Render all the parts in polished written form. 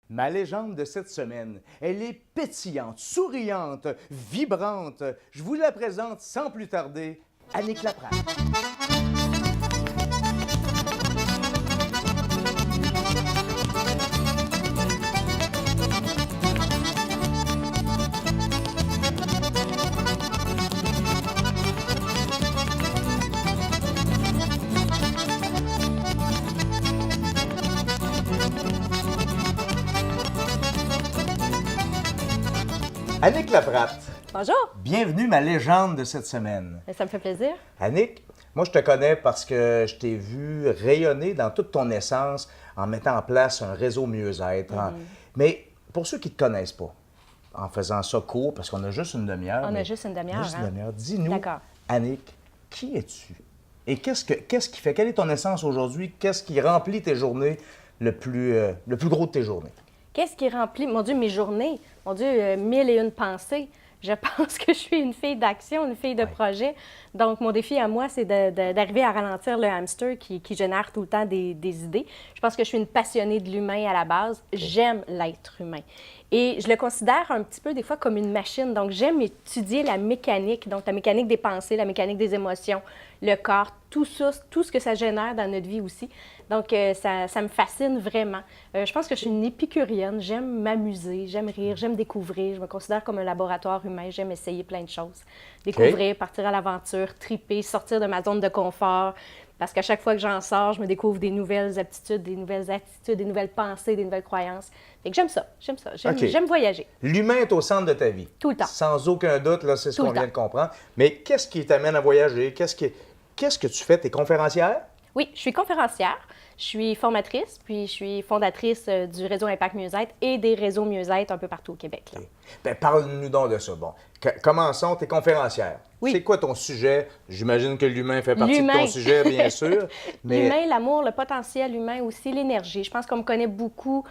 Ma légende de cette semaine, elle est pétillante, souriante, vibrante. Je vous la présente sans plus tarder, Annick Laprade. Annick Laprade, Bonjour, bienvenue ma légende de cette semaine. ça me fait plaisir. Annick, moi je te connais parce que je t'ai vu rayonner dans toute ton essence en mettant en place un réseau mieux-être. Mais pour ceux qui ne te connaissent pas, en faisant ça court, parce qu'on a juste une demi-heure. On a juste une demi-heure, Juste une hein? demi-heure. Dis-nous, D'accord. Annick, qui es-tu? Et qu'est-ce qui fait? Quelle est ton essence aujourd'hui? Qu'est-ce qui remplit tes journées le plus gros de tes journées? Qu'est-ce qui remplit, mon Dieu, mes journées? Mon Dieu, mille et une pensées. Je pense que je suis une fille d'action, une fille de projet. Donc, mon défi à moi, c'est d'arriver à ralentir le hamster qui génère tout le temps des idées. Je pense que je suis une passionnée de l'humain à la base. J'aime l'être humain. Et je le considère un petit peu des fois comme une machine. Donc, j'aime étudier la mécanique, donc la mécanique des pensées, la mécanique des émotions, le corps, tout ça, tout ce que ça génère dans notre vie aussi. Donc, ça me fascine vraiment. Je pense que je suis une épicurienne. J'aime m'amuser, j'aime rire, j'aime découvrir. Je me considère comme un laboratoire humain. J'aime essayer plein de choses. Découvrir, partir à l'aventure, triper, sortir de ma zone de confort. Parce qu'à chaque fois que j'en sors, je me découvre des nouvelles aptitudes, des nouvelles attitudes, des nouvelles pensées, des nouvelles croyances. Fait que j'aime ça, j'aime ça. J'aime voyager. L'humain est au centre de ta vie. Tout le temps. Sans aucun doute, là, c'est ce Tout qu'on le temps. vient de comprendre. Mais qu'est-ce qui t'amène à voyager? Qu'est-ce que tu fais? T'es conférencière? Oui, je suis conférencière, je suis formatrice, puis je suis fondatrice du réseau Impact Mieux-être et des réseaux Mieux-être un peu partout au Québec. Là. Bien, parle-nous donc de ça. Bon, commençons, t'es conférencière. Oui. C'est quoi ton sujet? J'imagine que l'humain fait partie de ton L'humain. sujet, bien sûr. Mais L'humain, l'amour, le potentiel humain aussi, l'énergie. Je pense qu'on me connaît beaucoup.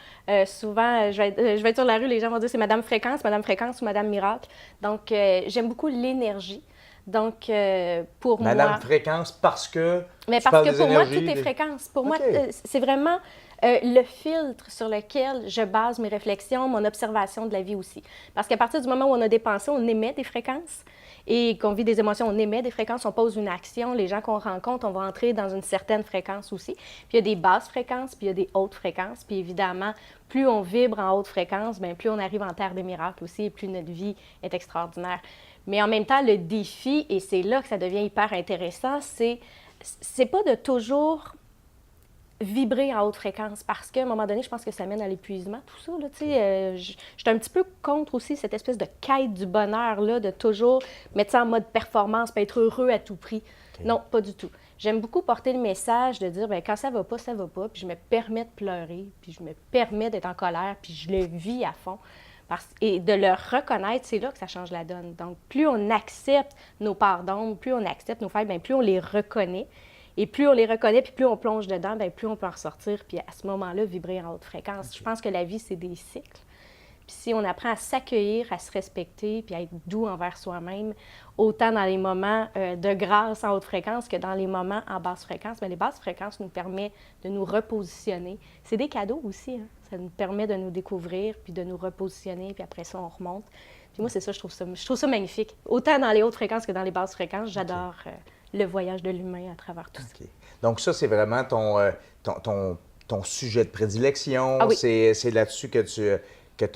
Souvent, je vais être sur la rue, les gens vont dire c'est Madame Fréquence ou Madame Miracle. Donc, j'aime beaucoup l'énergie. Donc, pour Madame moi... Fréquence, parce que Mais tu parce parles que des pour moi, énergies, tout est des- fréquence. Pour moi, OK. c'est vraiment le filtre sur lequel je base mes réflexions, mon observation de la vie aussi. Parce qu'à partir du moment où on a des pensées, on émet des fréquences. Et qu'on vit des émotions, on émet des fréquences, on pose une action. Les gens qu'on rencontre, on va entrer dans une certaine fréquence aussi. Puis il y a des basses fréquences, puis il y a des hautes fréquences. Puis évidemment, plus on vibre en haute fréquence, bien, plus on arrive en terre des miracles aussi, et plus notre vie est extraordinaire. Mais en même temps, le défi, et c'est là que ça devient hyper intéressant, c'est pas de toujours vibrer en haute fréquence parce qu'à un moment donné, je pense que ça mène à l'épuisement, tout ça. Là, je suis un petit peu contre aussi cette espèce de quête du bonheur, là, de toujours mettre ça en mode performance, puis être heureux à tout prix. Non, pas du tout. J'aime beaucoup porter le message de dire, bien, quand ça va pas, puis je me permets de pleurer, puis je me permets d'être en colère, puis je le vis à fond. Et de le reconnaître, c'est là que ça change la donne. Donc, plus on accepte nos parts d'ombre, plus on accepte nos failles, bien, plus on les reconnaît. Et plus on les reconnaît, puis plus on plonge dedans, bien, plus on peut en ressortir, puis à ce moment-là, vibrer en haute fréquence. Je pense que la vie, c'est des cycles. Puis si on apprend à s'accueillir, à se respecter, puis à être doux envers soi-même, autant dans les moments de grâce en haute fréquence que dans les moments en basse fréquence, bien, les basses fréquences nous permettent de nous repositionner. C'est des cadeaux aussi, hein? Ça nous permet de nous découvrir, puis de nous repositionner, puis après ça, on remonte. Puis moi, c'est ça, je trouve ça magnifique. Autant dans les hautes fréquences que dans les basses fréquences, j'adore le voyage de l'humain à travers tout ça. OK. Donc ça, c'est vraiment ton sujet de prédilection. Ah oui. C'est là-dessus que tu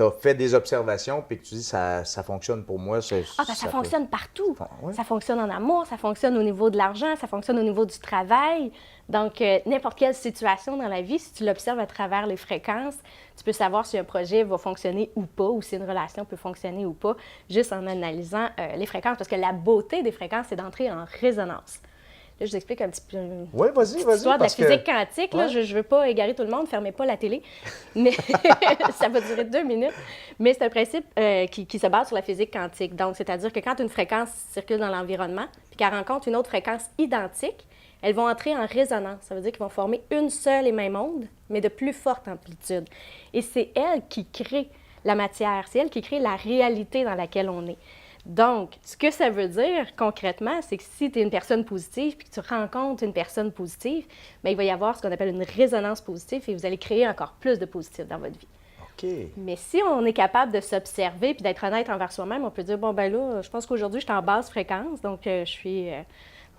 as fait des observations puis que tu dis ça fonctionne pour moi. Ah, ben, ça fonctionne partout. Oui. Ça fonctionne en amour, ça fonctionne au niveau de l'argent, ça fonctionne au niveau du travail. Donc, n'importe quelle situation dans la vie, si tu l'observes à travers les fréquences, tu peux savoir si un projet va fonctionner ou pas, ou si une relation peut fonctionner ou pas, juste en analysant les fréquences. Parce que la beauté des fréquences, c'est d'entrer en résonance. Là, je vous explique un petit peu Oui, vas-y. l'histoire de la parce que- physique quantique. Là, Ouais. je ne veux pas égarer tout le monde, fermez pas la télé, mais ça va durer 2 minutes. Mais c'est un principe qui se base sur la physique quantique. Donc, c'est-à-dire que quand une fréquence circule dans l'environnement, puis qu'elle rencontre une autre fréquence identique, elles vont entrer en résonance. Ça veut dire qu'ils vont former une seule et même onde, mais de plus forte amplitude. Et c'est elle qui crée la matière, c'est elle qui crée la réalité dans laquelle on est. Donc, ce que ça veut dire concrètement, c'est que si tu es une personne positive puis que tu rencontres une personne positive, bien, il va y avoir ce qu'on appelle une résonance positive et vous allez créer encore plus de positif dans votre vie. OK. Mais si on est capable de s'observer puis d'être honnête envers soi-même, on peut dire, bon, ben là, je pense qu'aujourd'hui, je suis en basse fréquence, donc je suis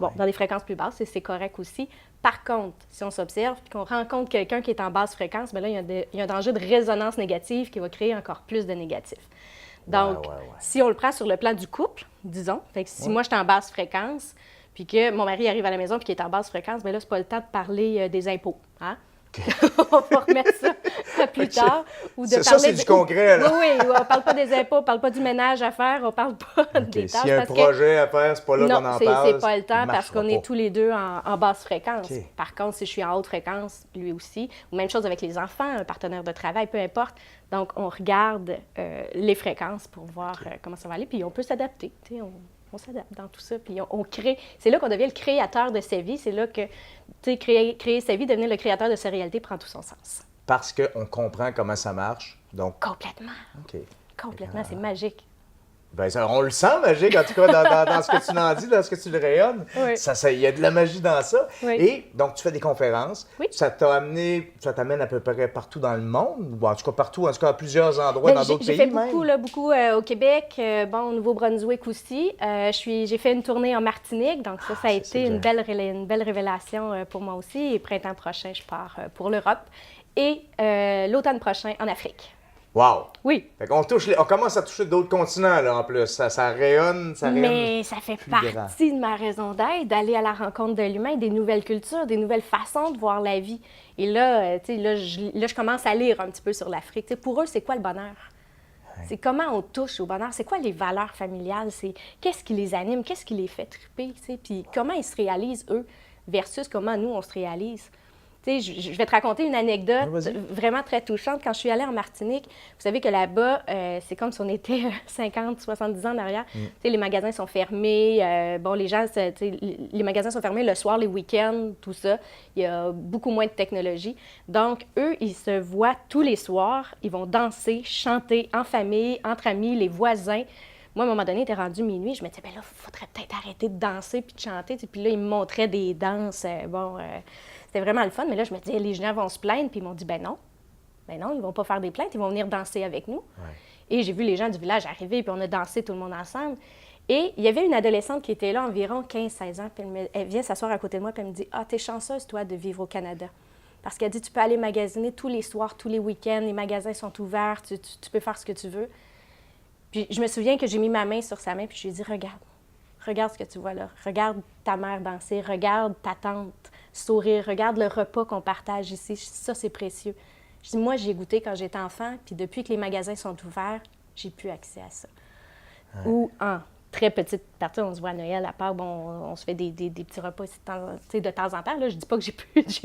dans des fréquences plus basses, et c'est correct aussi. Par contre, si on s'observe et qu'on rencontre quelqu'un qui est en basse fréquence, bien là, il y a un danger de résonance négative qui va créer encore plus de négatif. Donc, si on le prend sur le plan du couple, disons, fait que si moi, je suis en basse fréquence, puis que mon mari arrive à la maison et qu'il est en basse fréquence, bien là, c'est pas le temps de parler des impôts. Hein? On va remettre ça à plus tard. Ou de ça, c'est du concret, là. Oui, on ne parle pas des impôts, on ne parle pas du ménage à faire, on ne parle pas des tâches. S'il y a un projet à faire, c'est pas là qu'on en parle. Non, c'est pas le temps parce qu'on est tous les deux en basse fréquence. Par contre, si je suis en haute fréquence, lui aussi, ou même chose avec les enfants, un partenaire de travail, peu importe. Donc, on regarde les fréquences pour voir comment ça va aller, puis on peut s'adapter. On s'adapte dans tout ça, puis on crée. C'est là qu'on devient le créateur de sa vie. C'est là que, créer sa vie, devenir le créateur de sa réalité prend tout son sens. Parce qu'on comprend comment ça marche, donc... Complètement. OK. Complètement, c'est magique. Bien, on le sent magique, en tout cas, dans ce que tu en dis, dans ce que tu le rayonnes. Oui. Il y a de la magie dans ça. Oui. Et donc, tu fais des conférences. Oui. Ça t'amène à peu près partout dans le monde, ou en tout cas partout, en tout cas à plusieurs endroits dans d'autres pays. J'ai fait beaucoup au Québec, au Nouveau-Brunswick aussi. J'ai fait une tournée en Martinique, donc ça a été une belle révélation pour moi aussi. Et printemps prochain, je pars pour l'Europe. Et l'automne prochain, en Afrique. Wow! Oui. Fait qu'on on commence à toucher d'autres continents, là, en plus. Ça rayonne, Mais ça fait partie de ma raison d'être, d'aller à la rencontre de l'humain, des nouvelles cultures, des nouvelles façons de voir la vie. Et là, je commence à lire un petit peu sur l'Afrique. Pour eux, c'est quoi le bonheur? Ouais. C'est comment on touche au bonheur? C'est quoi les valeurs familiales? Qu'est-ce qui les anime? Qu'est-ce qui les fait triper? Puis comment ils se réalisent, eux, versus comment nous, on se réalise? Je vais te raconter une anecdote vraiment très touchante. Quand je suis allée en Martinique, vous savez que là-bas, c'est comme si on était 50, 70 ans en arrière. Les magasins sont fermés. Les magasins sont fermés le soir, les week-ends, tout ça. Il y a beaucoup moins de technologie. Donc, eux, ils se voient tous les soirs. Ils vont danser, chanter en famille, entre amis, les voisins. Moi, à un moment donné, il était rendu minuit. Je me disais, bien là, il faudrait peut-être arrêter de danser puis de chanter. Puis là, ils me montraient des danses. C'était vraiment le fun, mais là, je me disais, les gens vont se plaindre, puis ils m'ont dit, ben non, ils ne vont pas faire des plaintes, ils vont venir danser avec nous. Ouais. Et j'ai vu les gens du village arriver, puis on a dansé tout le monde ensemble. Et il y avait une adolescente qui était là, environ 15-16 ans, puis elle vient s'asseoir à côté de moi, puis elle me dit, t'es chanceuse, toi, de vivre au Canada. Parce qu'elle dit, tu peux aller magasiner tous les soirs, tous les week-ends, les magasins sont ouverts, tu peux faire ce que tu veux. Puis je me souviens que j'ai mis ma main sur sa main, puis je lui ai dit, regarde ce que tu vois là, regarde ta mère danser, regarde ta tante sourire, regarde le repas qu'on partage ici, ça c'est précieux. Je dis, moi j'ai goûté quand j'étais enfant, puis depuis que les magasins sont ouverts, j'ai plus accès à ça. Ouais. Ou en très petite partie, on se voit à Noël, à part, on se fait des petits repas de temps en temps. Là, je dis pas que j'ai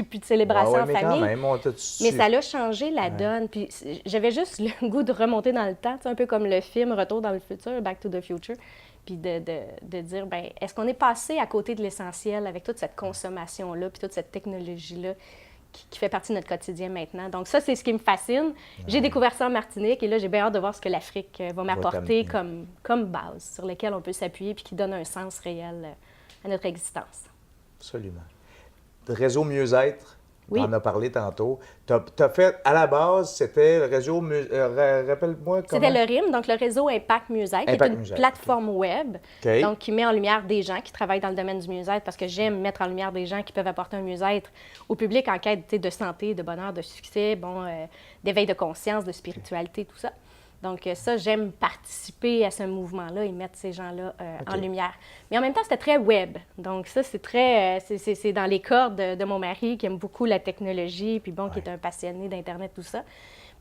plus de célébration en famille, quand même, mais ça l'a changé la donne. Puis j'avais juste le goût de remonter dans le temps, un peu comme le film Retour dans le futur, Back to the Future. Puis de dire, bien, est-ce qu'on est passé à côté de l'essentiel avec toute cette consommation-là, puis toute cette technologie-là qui fait partie de notre quotidien maintenant? Donc ça, c'est ce qui me fascine. J'ai découvert ça en Martinique, et là, j'ai bien hâte de voir ce que l'Afrique va m'apporter comme base, sur laquelle on peut s'appuyer, puis qui donne un sens réel à notre existence. Absolument. Réseau mieux-être, on en a parlé tantôt. Tu as fait, à la base, c'était le réseau, rappelle-moi comment? C'était le RIM, donc le réseau Impact Mieux-être, qui est une plateforme web, donc qui met en lumière des gens qui travaillent dans le domaine du mieux-être, parce que j'aime mettre en lumière des gens qui peuvent apporter un mieux-être au public en quête de santé, de bonheur, de succès, d'éveil de conscience, de spiritualité, tout ça. Donc ça, j'aime participer à ce mouvement-là et mettre ces gens-là en lumière. Mais en même temps, c'était très web. Donc ça, c'est très... c'est dans les cordes de mon mari qui aime beaucoup la technologie, puis qui est un passionné d'Internet, tout ça.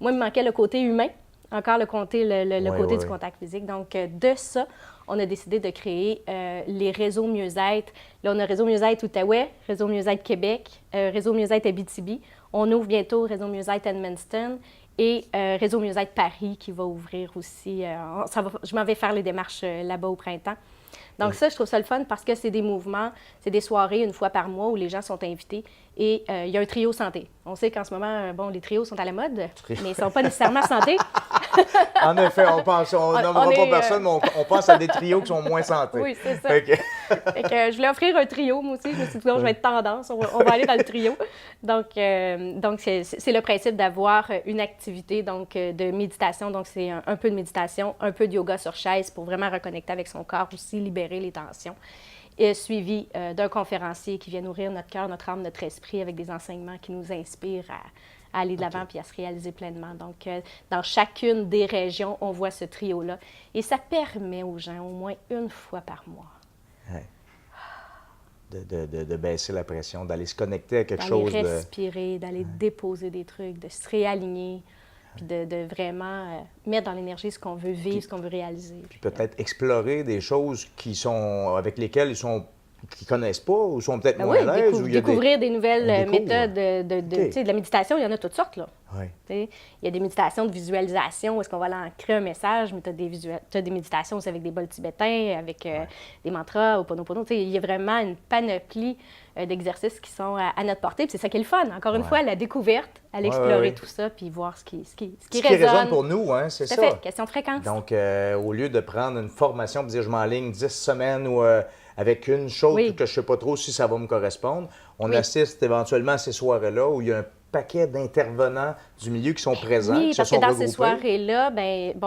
Moi, il me manquait le côté humain, encore le côté du contact physique. Donc de ça, on a décidé de créer les réseaux mieux-être. Là, on a Réseau mieux-être Outaouais, Réseau mieux-être Québec, Réseau mieux-être Abitibi. On ouvre bientôt Réseau mieux-être Edmundston. Et Réseau mieux-être Paris qui va ouvrir aussi. Je m'en vais faire les démarches là-bas au printemps. Donc ça, je trouve ça le fun parce que c'est des mouvements, c'est des soirées une fois par mois où les gens sont invités. Et il y a un trio santé. On sait qu'en ce moment, les trios sont à la mode, mais ils ne sont pas nécessairement santé. En effet, on nommera pas personne, mais on pense à des trios qui sont moins santé. Oui, c'est ça. Fait que... Fait que je voulais offrir un trio, moi aussi. Je me suis dit, non, je vais être tendance, on va aller dans le trio. Donc c'est le principe d'avoir une activité de méditation. Donc, c'est un peu de méditation, un peu de yoga sur chaise pour vraiment reconnecter avec son corps aussi, libérer les tensions. Et suivi d'un conférencier qui vient nourrir notre cœur, notre âme, notre esprit avec des enseignements qui nous inspirent à aller de l'avant puis à se réaliser pleinement. Donc, dans chacune des régions, on voit ce trio-là. Et ça permet aux gens, au moins une fois par mois, de baisser la pression, d'aller se connecter à quelque chose. D'aller respirer, d'aller déposer des trucs, de se réaligner, puis de vraiment mettre dans l'énergie ce qu'on veut vivre, ce qu'on veut réaliser. Puis peut-être explorer des choses avec lesquelles ils ne connaissent pas ou sont peut-être moins à l'aise. Découvrir des nouvelles méthodes de la méditation, il y en a toutes sortes. Là. Oui. Il y a des méditations de visualisation où est-ce qu'on va aller ancrer un message, mais tu as des méditations aussi avec des bols tibétains, avec des mantras, Ho'oponopono. Il y a vraiment une panoplie d'exercices qui sont à notre portée. Puis c'est ça qui est le fun. Encore une fois, la découverte, aller explorer tout ça, puis voir ce qui résonne pour nous, hein, c'est ça. Fait, question de fréquence. Donc, au lieu de prendre une formation et dire je m'enligne 10 semaines ou avec une chose que je ne sais pas trop si ça va me correspondre, on assiste éventuellement à ces soirées-là où il y a un paquet d'intervenants du milieu qui sont présents, qui se sont dans regroupés. Ces soirées-là,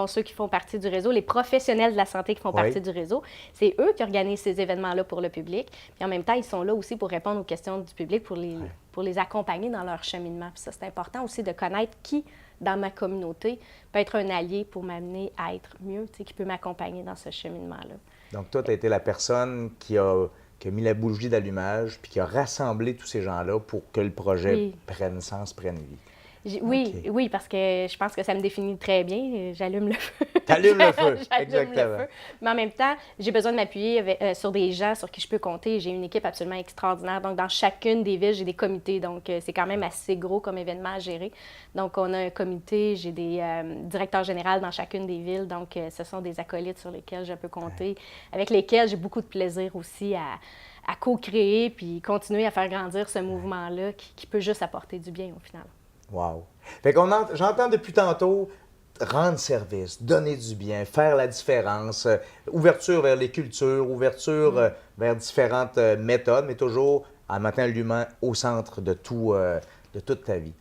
ceux qui font partie du réseau, les professionnels de la santé qui font partie du réseau, c'est eux qui organisent ces événements-là pour le public. Puis en même temps, ils sont là aussi pour répondre aux questions du public, pour les accompagner dans leur cheminement. Puis ça, c'est important aussi de connaître qui, dans ma communauté, peut être un allié pour m'amener à être mieux, qui peut m'accompagner dans ce cheminement-là. Donc, toi, tu as été la personne qui a mis la bougie d'allumage puis qui a rassemblé tous ces gens-là pour que le projet prenne sens, prenne vie. Oui, parce que je pense que ça me définit très bien. J'allume le feu. T'allumes le feu, exactement. Le feu. Mais en même temps, j'ai besoin de m'appuyer sur des gens sur qui je peux compter. J'ai une équipe absolument extraordinaire. Donc, dans chacune des villes, j'ai des comités. Donc, c'est quand même assez gros comme événement à gérer. Donc, on a un comité. J'ai des directeurs généraux dans chacune des villes. Donc, ce sont des acolytes sur lesquels je peux compter, avec lesquels j'ai beaucoup de plaisir aussi à co-créer puis continuer à faire grandir ce mouvement-là qui peut juste apporter du bien au final. Wow! Fait j'entends depuis tantôt rendre service, donner du bien, faire la différence, ouverture vers les cultures, ouverture vers différentes méthodes, mais toujours en mettant l'humain au centre de toute ta vie.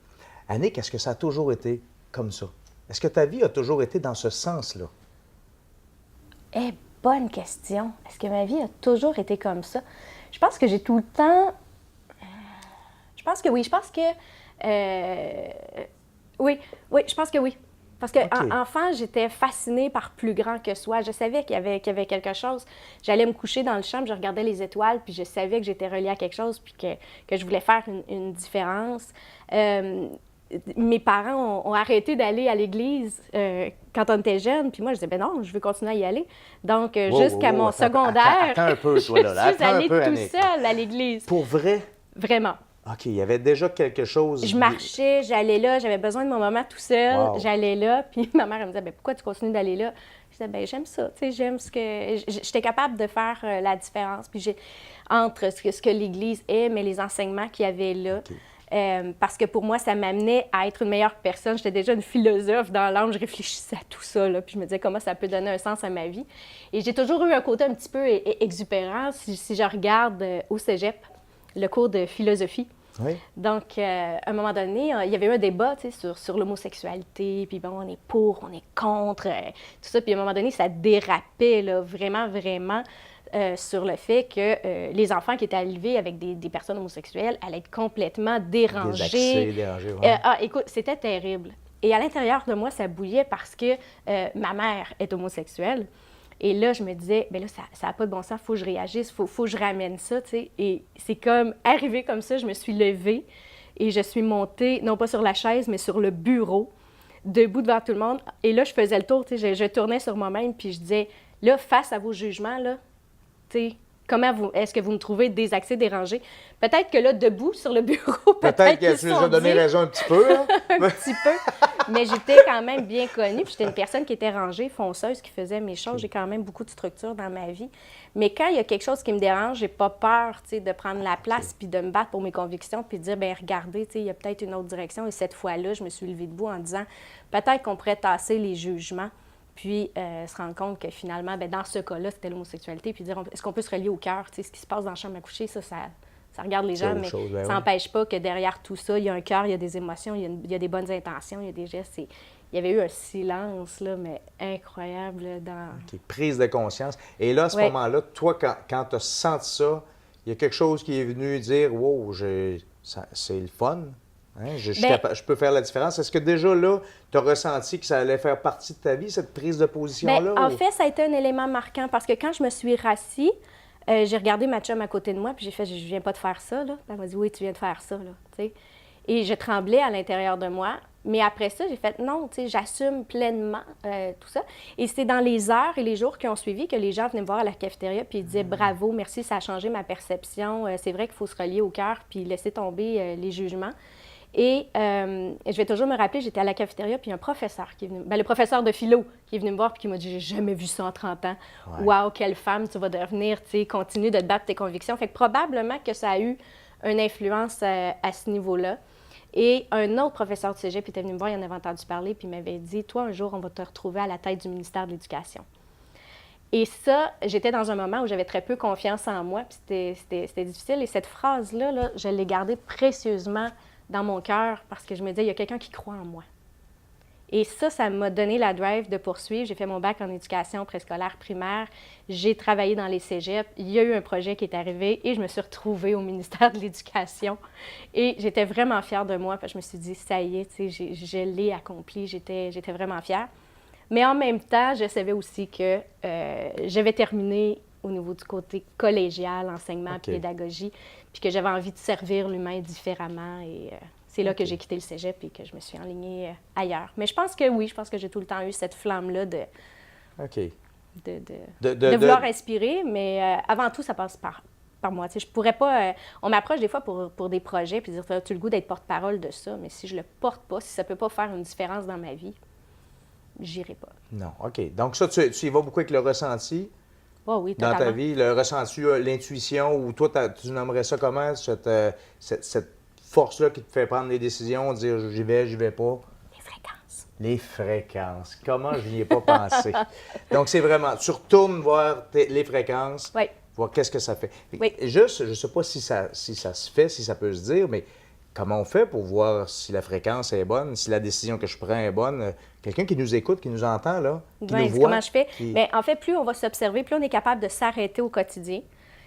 Annick, est-ce que ça a toujours été comme ça? Est-ce que ta vie a toujours été dans ce sens-là? Bonne question. Est-ce que ma vie a toujours été comme ça? Je pense que j'ai tout le temps... Je pense que oui. Je pense que... Oui, je pense que oui. Parce qu'enfant, j'étais fascinée par plus grand que soi. Je savais qu'il y avait quelque chose. J'allais me coucher dans le champ, je regardais les étoiles, puis je savais que j'étais reliée à quelque chose, puis que je voulais faire une différence. Mes parents ont arrêté d'aller à l'église quand on était jeunes, puis moi, je disais, non, je veux continuer à y aller. Donc, jusqu'à mon secondaire, attends un peu, toi, là. Je suis allée tout seule à l'église. Pour vrai? Vraiment. OK, il y avait déjà quelque chose... Je marchais, j'allais là, j'avais besoin de mon moment tout seul, j'allais là, puis ma mère elle me disait, pourquoi tu continues d'aller là? Je disais, j'aime ça, tu sais, j'aime ce que... J'étais capable de faire la différence, puis entre ce que l'Église est, mais les enseignements qu'il y avait là. Okay. Parce que pour moi, ça m'amenait à être une meilleure personne. J'étais déjà une philosophe dans l'âme, je réfléchissais à tout ça, là, puis je me disais comment ça peut donner un sens à ma vie. Et j'ai toujours eu un côté un petit peu exubérant, si je regarde au cégep, le cours de philosophie. Oui. Donc, à un moment donné, il y avait eu un débat sur l'homosexualité, puis bon, on est pour, on est contre, tout ça. Puis à un moment donné, ça dérapait là, vraiment, vraiment sur le fait que les enfants qui étaient arrivés avec des personnes homosexuelles allaient être complètement dérangés. Écoute, c'était terrible. Et à l'intérieur de moi, ça bouillait parce que ma mère est homosexuelle. Et là, je me disais, bien là, ça n'a pas de bon sens, il faut que je réagisse, il faut que je ramène ça, tu sais. Et c'est comme arrivé comme ça, je me suis levée et je suis montée, non pas sur la chaise, mais sur le bureau, debout devant tout le monde. Et là, je faisais le tour, tu sais, je tournais sur moi-même, puis je disais, là, face à vos jugements, là, tu sais, est-ce que vous me trouvez désaxé, dérangé? Peut-être que là, debout sur le bureau, Peut-être que tu nous as donné raison un petit peu. Hein? un petit peu. Mais j'étais quand même bien connue. Puis j'étais une personne qui était rangée, fonceuse, qui faisait mes choses. J'ai quand même beaucoup de structure dans ma vie. Mais quand il y a quelque chose qui me dérange, j'ai pas peur, tu sais, de prendre la place puis de me battre pour mes convictions puis de dire, bien, regardez, tu sais, il y a peut-être une autre direction. Et cette fois-là, je me suis levée debout en disant, peut-être qu'on pourrait tasser les jugements puis se rendre compte que finalement, bien, dans ce cas-là, c'était l'homosexualité, puis dire, est-ce qu'on peut se relier au cœur? Tu sais, ce qui se passe dans la chambre à coucher, ça regarde les gens, mais ça n'empêche pas que derrière tout ça, il y a un cœur, il y a des émotions, il y a des bonnes intentions, il y a des gestes. Il y avait eu un silence, là, mais incroyable. Là, dans... Prise de conscience. Et là, à ce moment-là, toi, quand tu as senti ça, il y a quelque chose qui est venu dire, wow, c'est le fun. Hein? Je peux faire la différence. Est-ce que déjà là, tu as ressenti que ça allait faire partie de ta vie, cette prise de position-là? En fait, ça a été un élément marquant parce que quand je me suis rassis, j'ai regardé ma chum à côté de moi puis j'ai fait « Je viens pas de faire ça. » là. Elle m'a dit « Oui, tu viens de faire ça. » là. T'sais. Et je tremblais à l'intérieur de moi. Mais après ça, j'ai fait « Non, j'assume pleinement tout ça. » Et c'était dans les heures et les jours qui ont suivi que les gens venaient me voir à la cafétéria puis ils disaient « Bravo, merci, ça a changé ma perception. C'est vrai qu'il faut se relier au cœur puis laisser tomber les jugements. » Et je vais toujours me rappeler, j'étais à la cafétéria, puis un professeur qui est venu, le professeur de philo qui est venu me voir, puis qui m'a dit « J'ai jamais vu ça en 30 ans. Wow, quelle femme tu vas devenir, tu sais, continue de te battre tes convictions. » Fait que probablement que ça a eu une influence à ce niveau-là. Et un autre professeur de cégep était venu me voir, il en avait entendu parler, puis il m'avait dit « Toi, un jour, on va te retrouver à la tête du ministère de l'Éducation. » Et ça, j'étais dans un moment où j'avais très peu confiance en moi, puis c'était difficile. Et cette phrase-là, là, je l'ai gardée précieusement dans mon cœur parce que je me disais, il y a quelqu'un qui croit en moi. Et ça m'a donné la drive de poursuivre. J'ai fait mon bac en éducation préscolaire primaire. J'ai travaillé dans les cégeps. Il y a eu un projet qui est arrivé et je me suis retrouvée au ministère de l'Éducation. Et j'étais vraiment fière de moi parce que je me suis dit, ça y est, tu sais, je l'ai accompli. J'étais vraiment fière. Mais en même temps, je savais aussi que j'avais terminé au niveau du côté collégial, enseignement, pédagogie, puis que j'avais envie de servir l'humain différemment. Et c'est là que j'ai quitté le cégep et que je me suis enlignée ailleurs. Mais je pense que oui, je pense que j'ai tout le temps eu cette flamme-là de vouloir inspirer, mais avant tout, ça passe par moi. Tu sais, je pourrais pas... on m'approche des fois pour des projets puis dire « As-tu le goût d'être porte-parole de ça? » Mais si je le porte pas, si ça peut pas faire une différence dans ma vie, j'irai pas. Non, OK. Donc ça, tu y vas beaucoup avec le ressenti? Oh oui, dans ta vie, le ressenti, l'intuition, ou toi, tu nommerais ça comment, cette force-là qui te fait prendre des décisions, dire j'y vais pas? Les fréquences. Les fréquences. Comment je n'y ai pas pensé? Donc, c'est vraiment, tu retournes voir les fréquences, voir qu'est-ce que ça fait. Juste, je ne sais pas si ça se fait, si ça peut se dire, mais comment on fait pour voir si la fréquence est bonne, si la décision que je prends est bonne? Quelqu'un qui nous écoute, qui nous entend, là, qui nous voit. Comment je fais? Bien, en fait, plus on va s'observer, plus on est capable de s'arrêter au quotidien,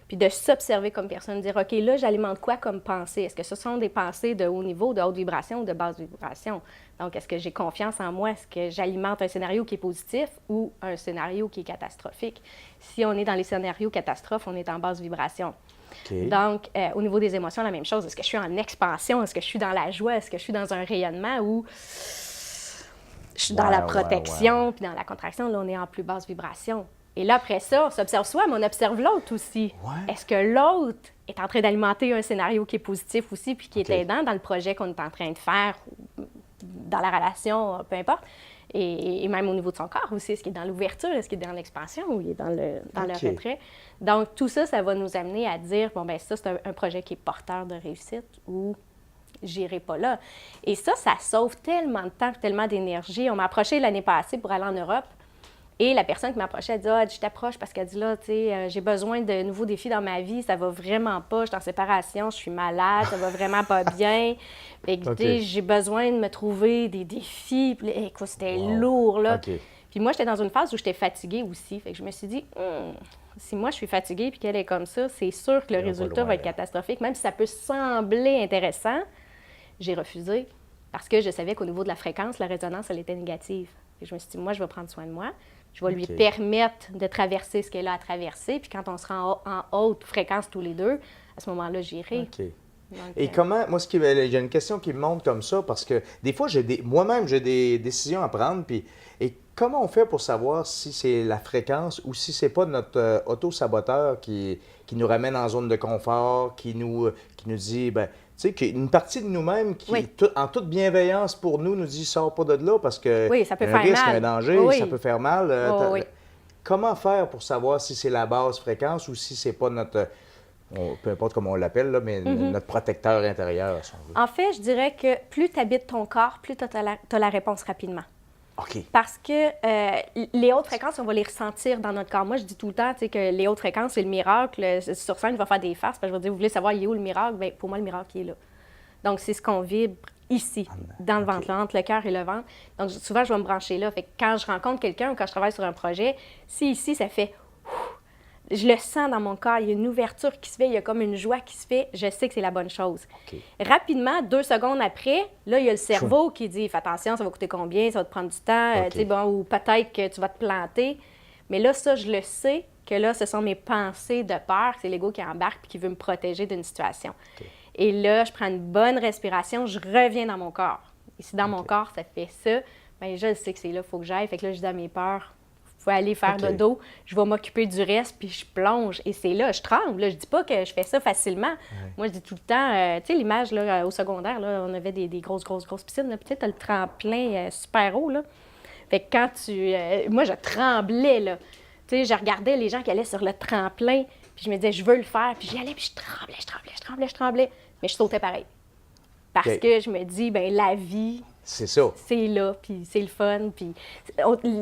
puis de s'observer comme personne, dire, OK, là, j'alimente quoi comme pensée? Est-ce que ce sont des pensées de haut niveau, de haute vibration ou de basse vibration? Donc, est-ce que j'ai confiance en moi? Est-ce que j'alimente un scénario qui est positif ou un scénario qui est catastrophique? Si on est dans les scénarios catastrophes, on est en basse vibration. Donc, au niveau des émotions, la même chose. Est-ce que je suis en expansion? Est-ce que je suis dans la joie? Est-ce que je suis dans un rayonnement ou je suis dans la protection puis dans la contraction? Là, on est en plus basse vibration. Et là, après ça, on s'observe soi, mais on observe l'autre aussi. Est-ce que l'autre est en train d'alimenter un scénario qui est positif aussi puis qui est aidant dans le projet qu'on est en train de faire, ou dans la relation, peu importe? Et même au niveau de son corps aussi. Est-ce qu'il est dans l'ouverture? Est-ce qu'il est dans l'expansion ou il est dans le retrait? Donc, tout ça, ça va nous amener à dire, bon, bien ça, c'est un projet qui est porteur de réussite ou j'irai pas là. Et ça sauve tellement de temps, tellement d'énergie. On m'a approché l'année passée pour aller en Europe. Et la personne qui m'approchait, elle dit « Ah, je t'approche parce qu'elle dit là, tu sais, j'ai besoin de nouveaux défis dans ma vie, ça va vraiment pas, je suis en séparation, je suis malade, ça va vraiment pas bien. Fait que, j'ai besoin de me trouver des défis. » Puis écoute, c'était lourd, là. Puis moi, j'étais dans une phase où j'étais fatiguée aussi. Fait que je me suis dit, si moi, je suis fatiguée puis qu'elle est comme ça, c'est sûr que le résultat va être catastrophique. Même si ça peut sembler intéressant, j'ai refusé parce que je savais qu'au niveau de la fréquence, la résonance, elle était négative. Et je me suis dit, moi, je vais prendre soin de moi. Je vais lui permettre de traverser ce qu'elle a à traverser. Puis quand on sera en haute fréquence tous les deux, à ce moment-là, j'irai. Donc, Et comment, moi, il y a une question qui me monte comme ça, parce que des fois, moi-même, j'ai des décisions à prendre, puis, et comment on fait pour savoir si c'est la fréquence ou si c'est pas notre auto-saboteur qui nous ramène en zone de confort, qui nous dit, ben, tu sais, une partie de nous-mêmes qui, oui, en toute bienveillance pour nous dit, sors pas de là, parce que oui, ça peut y a un faire risque, mal. un danger, Oui, ça peut faire mal. oui. Comment faire pour savoir si c'est la basse fréquence ou si c'est pas notre peu importe comment on l'appelle, là, mais notre protecteur intérieur, si on veut. En fait, je dirais que plus tu habites ton corps, plus tu as la réponse rapidement. OK. Parce que les hautes fréquences, on va les ressentir dans notre corps. Moi, je dis tout le temps que les hautes fréquences, c'est le miracle. Sur scène, je vais faire des farces. Parce que je vais dire, vous voulez savoir, il est où le miracle? Bien, pour moi, le miracle, il est là. Donc, c'est ce qu'on vibre ici, dans le ventre, entre le cœur et le ventre. Donc, souvent, je vais me brancher là. Fait que quand je rencontre quelqu'un ou quand je travaille sur un projet, si ici, ça fait... Je le sens dans mon corps, il y a une ouverture qui se fait, il y a comme une joie qui se fait, je sais que c'est la bonne chose. OK. Rapidement, 2 secondes après, là, il y a le cerveau qui dit « Fais attention, ça va coûter combien, ça va te prendre du temps, OK. ou peut-être que tu vas te planter. » Mais là, ça, je le sais que là, ce sont mes pensées de peur, c'est l'ego qui embarque et qui veut me protéger d'une situation. OK. Et là, je prends une bonne respiration, je reviens dans mon corps. Et si dans mon corps, ça fait ça, bien, je sais que c'est là, il faut que j'aille. Fait que là, je dis à mes peurs, il faut aller faire dodo, je vais m'occuper du reste, puis je plonge. Et c'est là, je tremble. Là, je dis pas que je fais ça facilement. Ouais. Moi, je dis tout le temps, tu sais, l'image, là, au secondaire, là, on avait des grosses piscines. Puis tu sais, as le tremplin super haut, là. Fait que quand moi, je tremblais, là. Tu sais, je regardais les gens qui allaient sur le tremplin, puis je me disais, je veux le faire. Puis j'y allais, puis je tremblais. Mais je sautais pareil. Parce que je me dis, ben la vie... C'est ça. C'est là, puis c'est le fun. Puis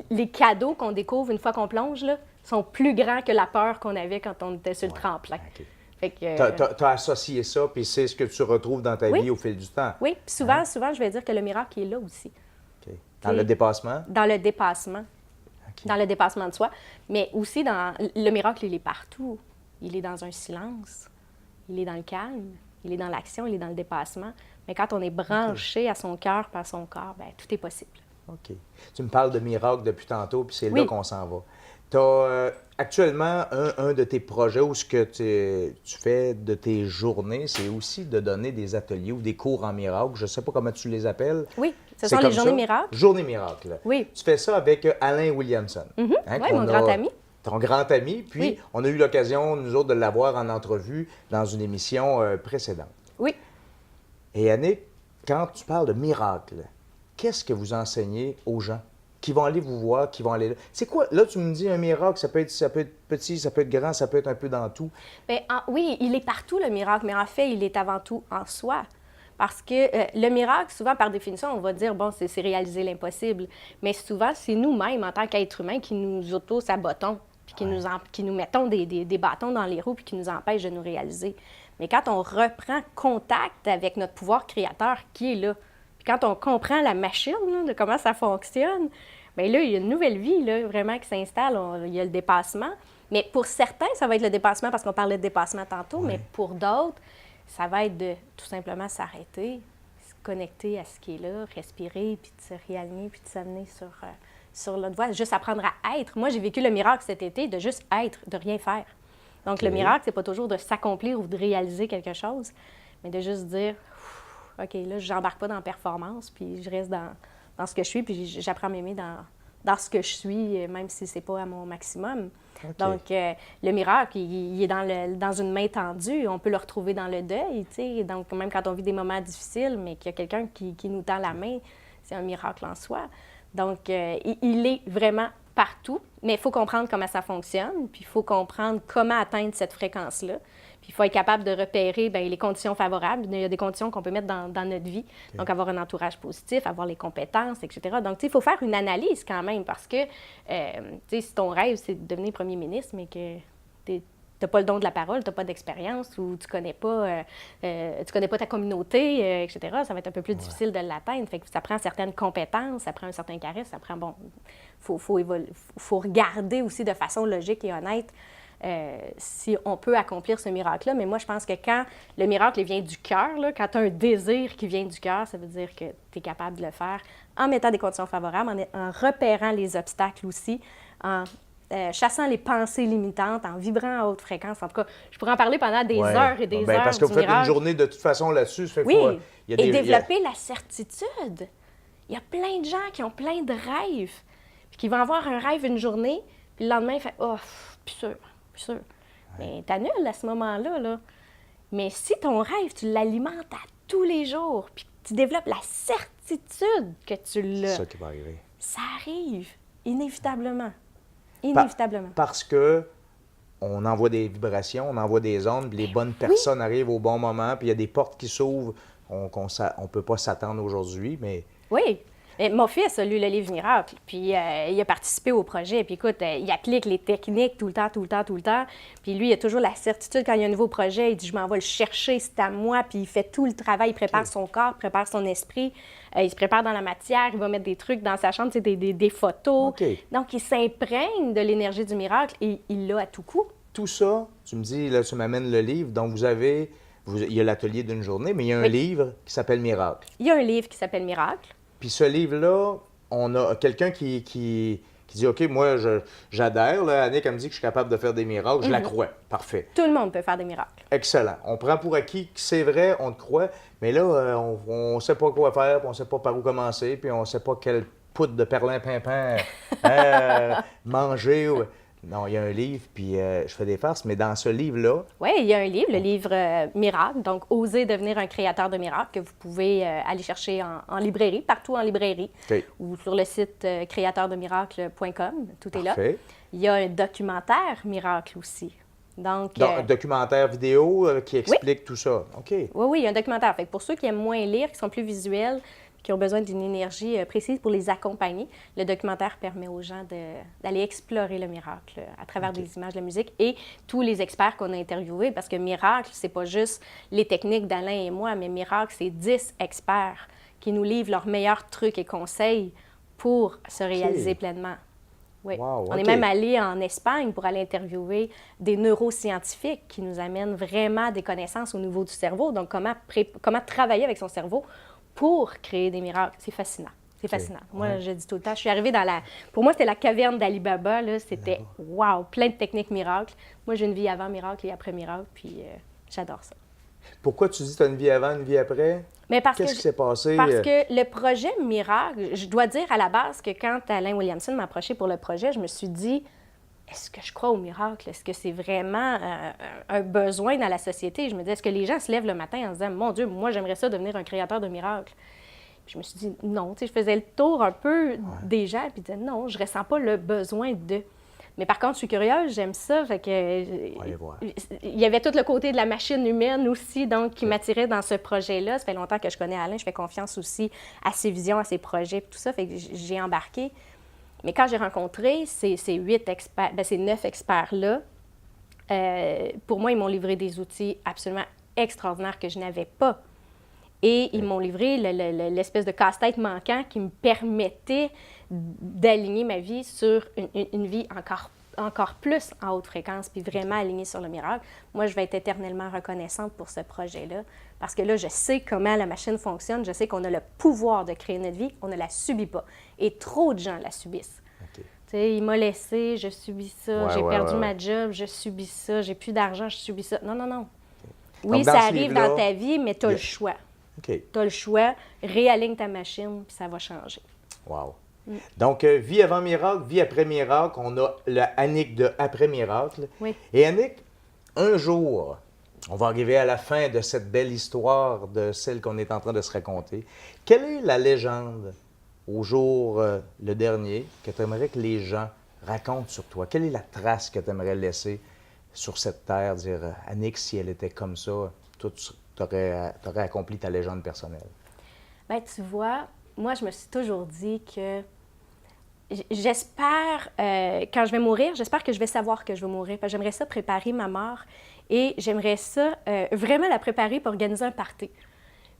les cadeaux qu'on découvre une fois qu'on plonge, là, sont plus grands que la peur qu'on avait quand on était sur le tremplin. Okay. Fait que, t'as associé ça, puis c'est ce que tu retrouves dans ta vie au fil du temps. Oui, puis souvent, je vais dire que le miracle est là aussi. Okay. Dans le dépassement? Dans le dépassement. Okay. Dans le dépassement de soi. Mais aussi, le miracle, il est partout. Il est dans un silence. Il est dans le calme. Il est dans l'action. Il est dans le dépassement. Mais quand on est branché à son cœur par son corps, bien, tout est possible. OK. Tu me parles de miracle depuis tantôt, puis c'est là qu'on s'en va. Tu as actuellement un de tes projets où ce que tu fais de tes journées, c'est aussi de donner des ateliers ou des cours en miracle. Je ne sais pas comment tu les appelles. Oui, ce sont les journées miracles. Journées miracles. Oui. Tu fais ça avec Alain Williamson. Oui, mon grand ami. Ton grand ami. Puis, on a eu l'occasion, nous autres, de l'avoir en entrevue dans une émission précédente. Oui. Et Annick, quand tu parles de miracle, qu'est-ce que vous enseignez aux gens qui vont aller vous voir, qui vont aller là? C'est quoi? Là, tu me dis un miracle, ça peut être petit, ça peut être grand, ça peut être un peu dans tout. Bien, oui, il est partout, le miracle, mais en fait, il est avant tout en soi. Parce que le miracle, souvent, par définition, on va dire, bon, c'est réaliser l'impossible. Mais souvent, c'est nous-mêmes, en tant qu'êtres humains, qui nous auto-sabotons, puis qui nous mettons des bâtons dans les roues, puis qui nous empêchent de nous réaliser. Mais quand on reprend contact avec notre pouvoir créateur qui est là, puis quand on comprend la machine, là, de comment ça fonctionne, bien là, il y a une nouvelle vie, là, vraiment, qui s'installe. Il y a le dépassement. Mais pour certains, ça va être le dépassement parce qu'on parlait de dépassement tantôt, mais pour d'autres, ça va être de tout simplement s'arrêter, se connecter à ce qui est là, respirer, puis de se réaligner, puis de s'amener sur notre voie, juste apprendre à être. Moi, j'ai vécu le miracle cet été de juste être, de rien faire. Donc, le miracle, c'est pas toujours de s'accomplir ou de réaliser quelque chose, mais de juste dire, OK, là, je n'embarque pas dans la performance, puis je reste dans ce que je suis, puis j'apprends à m'aimer dans ce que je suis, même si c'est pas à mon maximum. Okay. Donc, le miracle, il est dans une main tendue. On peut le retrouver dans le deuil, tu sais. Donc, même quand on vit des moments difficiles, mais qu'il y a quelqu'un qui nous tend la main, c'est un miracle en soi. Donc, il est vraiment partout, mais il faut comprendre comment ça fonctionne, puis il faut comprendre comment atteindre cette fréquence-là. Puis il faut être capable de repérer bien, les conditions favorables. Il y a des conditions qu'on peut mettre dans notre vie. Okay. Donc, avoir un entourage positif, avoir les compétences, etc. Donc, il faut faire une analyse quand même parce que, si ton rêve, c'est de devenir premier ministre, mais que tu n'as pas le don de la parole, tu n'as pas d'expérience ou tu connais pas ta communauté, etc., ça va être un peu plus difficile de l'atteindre. Fait que ça prend certaines compétences, ça prend un certain charisme, ça prend, faut regarder aussi de façon logique et honnête si on peut accomplir ce miracle-là. Mais moi, je pense que quand le miracle vient du cœur, quand tu as un désir qui vient du cœur, ça veut dire que tu es capable de le faire en mettant des conditions favorables, en repérant les obstacles aussi, en chassant les pensées limitantes, en vibrant à haute fréquence. En tout cas, je pourrais en parler pendant des Ouais. heures et des Ben, heures parce que vous du faites une miracle. journée de toute façon là-dessus. Ça fait que Oui, il y a et des, développer la certitude. Il y a plein de gens qui ont plein de rêves, puis qui vont avoir un rêve une journée, puis le lendemain, ils font « Oh, plus sûr, plus sûr. » Mais t'annules à ce moment-là, là. Mais si ton rêve, tu l'alimentes à tous les jours, puis que tu développes la certitude que tu C'est l'as, ça qui va arriver. ça arrive, inévitablement. Par- Inévitablement. Parce que on envoie des vibrations, on envoie des ondes, puis les bonnes personnes arrivent au bon moment, puis il y a des portes qui s'ouvrent. On ne peut pas s'attendre aujourd'hui, mais Oui. Et mon fils a lu le livre Miracle, puis il a participé au projet. Puis écoute, il applique les techniques tout le temps, tout le temps, tout le temps. Puis lui, il a toujours la certitude quand il y a un nouveau projet, il dit « Je m'en vais le chercher, c'est à moi. » Puis il fait tout le travail, il prépare son corps, prépare son esprit, il se prépare dans la matière, il va mettre des trucs dans sa chambre, tu sais, des photos. OK. Donc, il s'imprègne de l'énergie du miracle et il l'a à tout coup. tout ça, tu me dis, là, tu m'amènes le livre, donc il y a l'atelier d'une journée, mais il y a un Oui. livre qui s'appelle Miracle. Il y a un livre qui s'appelle Miracle. Puis ce livre-là, on a quelqu'un qui dit, OK, moi, j'adhère. Là, Annick, elle me dit que je suis capable de faire des miracles. Je la crois. Parfait. Tout le monde peut faire des miracles. Excellent. On prend pour acquis que c'est vrai, on te croit, mais là, on ne sait pas quoi faire, puis on ne sait pas par où commencer, puis on ne sait pas quelle poudre de perlimpinpin manger. Non, il y a un livre, puis je fais des farces, mais dans ce livre-là, Oui, il y a un livre, le livre Miracle, donc Oser devenir un créateur de miracles, que vous pouvez aller chercher en librairie, partout en librairie, OK. ou sur le site créateurdemiracle.com, tout est là. Parfait. Il y a un documentaire Miracle aussi. Donc, Un documentaire vidéo qui explique tout ça. OK. oui, il y a un documentaire. Fait que pour ceux qui aiment moins lire, qui sont plus visuels, qui ont besoin d'une énergie précise pour les accompagner, le documentaire permet aux gens d'aller explorer le miracle à travers des images de la musique et tous les experts qu'on a interviewés, parce que Miracle, c'est pas juste les techniques d'Alain et moi, mais Miracle, c'est 10 experts qui nous livrent leurs meilleurs trucs et conseils pour se réaliser pleinement. Oui. Wow, On est OK. même allé en Espagne pour aller interviewer des neuroscientifiques qui nous amènent vraiment des connaissances au niveau du cerveau. Donc, comment travailler avec son cerveau pour créer des miracles. C'est fascinant. C'est fascinant. Moi, je dis tout le temps, je suis arrivée dans la... Pour moi, c'était la caverne d'Ali Baba. Là. C'était, wow, plein de techniques miracles. Moi, j'ai une vie avant miracle et après miracle, puis j'adore ça. Pourquoi tu dis que tu as une vie avant, une vie après? Mais parce Qu'est-ce qui s'est passé? Parce que le projet Miracle, je dois dire à la base que quand Alain Williamson m'a approché pour le projet, je me suis dit, est-ce que je crois au miracle? Est-ce que c'est vraiment un besoin dans la société? Je me dis, est-ce que les gens se lèvent le matin en se disant, mon Dieu, moi, j'aimerais ça devenir un créateur de miracles? Puis je me suis dit, non. Tu sais, je faisais le tour un peu des gens, puis je disais, non, je ressens pas le besoin de. Mais par contre, je suis curieuse, j'aime ça. Fait que, Allez voir. il y avait tout le côté de la machine humaine aussi, donc, qui m'attirait dans ce projet-là. Ça fait longtemps que je connais Alain, je fais confiance aussi à ses visions, à ses projets, puis tout ça. Fait que j'ai embarqué. Mais quand j'ai rencontré ces 8 experts, ces 9 experts-là, pour moi, ils m'ont livré des outils absolument extraordinaires que je n'avais pas. Et ils m'ont livré l'espèce de casse-tête manquant qui me permettait d'aligner ma vie sur une vie encore plus en haute fréquence, puis vraiment alignée sur le miracle. Moi, je vais être éternellement reconnaissante pour ce projet-là, parce que là, je sais comment la machine fonctionne, je sais qu'on a le pouvoir de créer notre vie, on ne la subit pas. Et trop de gens la subissent. OK. Tu sais, il m'a laissé, je subis ça, Ouais, j'ai ouais, perdu ouais. ma job, je subis ça, j'ai plus d'argent, je subis ça. Non, non, non. Donc, Oui, dans ça ce arrive livre-là, dans ta vie, mais tu as il y a- le choix. OK. Tu as le choix, réaligne ta machine, puis ça va changer. Wow. Donc, vie avant miracle, vie après miracle. On a la Annick de après miracle. Oui. Et Annick, un jour, on va arriver à la fin de cette belle histoire de celle qu'on est en train de se raconter. Quelle est la légende au jour le dernier que tu aimerais que les gens racontent sur toi? Quelle est la trace que tu aimerais laisser sur cette terre? Dire, Annick, si elle était comme ça, tu aurais accompli ta légende personnelle. Bien, tu vois, moi, je me suis toujours dit que j'espère, quand je vais mourir, j'espère que je vais savoir que je vais mourir. Parce que j'aimerais ça préparer ma mort et j'aimerais ça vraiment la préparer pour organiser un party.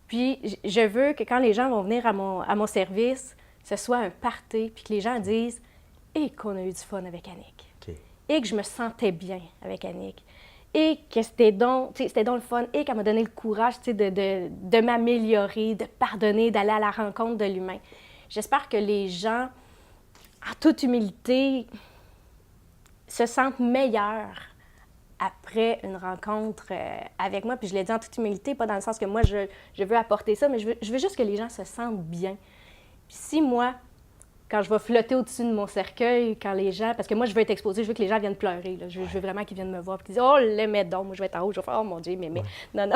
Puis, je veux que quand les gens vont venir à mon service, ce soit un party, puis que les gens disent « Et qu'on a eu du fun avec Annick. OK. Et que je me sentais bien avec Annick. Et que c'était donc le fun. Et qu'elle m'a donné le courage de m'améliorer, de pardonner, d'aller à la rencontre de l'humain. » J'espère que les gens, en toute humilité, se sentent meilleurs après une rencontre avec moi. Puis je l'ai dit en toute humilité, pas dans le sens que moi, je veux apporter ça, mais je veux juste que les gens se sentent bien. Puis si moi, quand je vais flotter au-dessus de mon cercueil, quand les gens... Parce que moi, je veux être exposée, je veux que les gens viennent pleurer. Là. Je veux vraiment qu'ils viennent me voir et qu'ils disent « Oh, l'aimait donc! » Moi, je vais être en haut, je vais faire « Oh, mon Dieu, mais... Non, non. »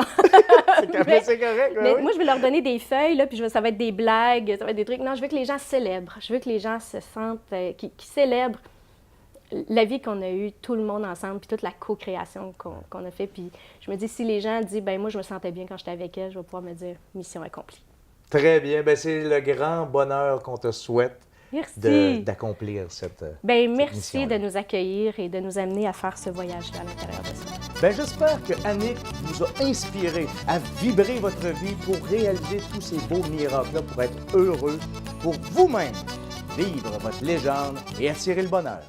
C'est correct, mais oui. moi, je vais leur donner des feuilles, là, puis ça va être des blagues, ça va être des trucs. Non, je veux que les gens célèbrent. Je veux que les gens se sentent... qu'ils célèbrent la vie qu'on a eue, tout le monde ensemble, puis toute la co-création qu'on a fait. Puis je me dis, si les gens disent, ben moi, je me sentais bien quand j'étais avec elle, je vais pouvoir me dire, mission accomplie. Très bien. Ben, c'est le grand bonheur qu'on te souhaite d'accomplir cette merci mission-là. de nous accueillir et de nous amener à faire ce voyage-là à l'intérieur de ça. Ben, j'espère que Annick vous a inspiré à vibrer votre vie pour réaliser tous ces beaux miracles-là, pour être heureux, pour vous-même vivre votre légende et attirer le bonheur.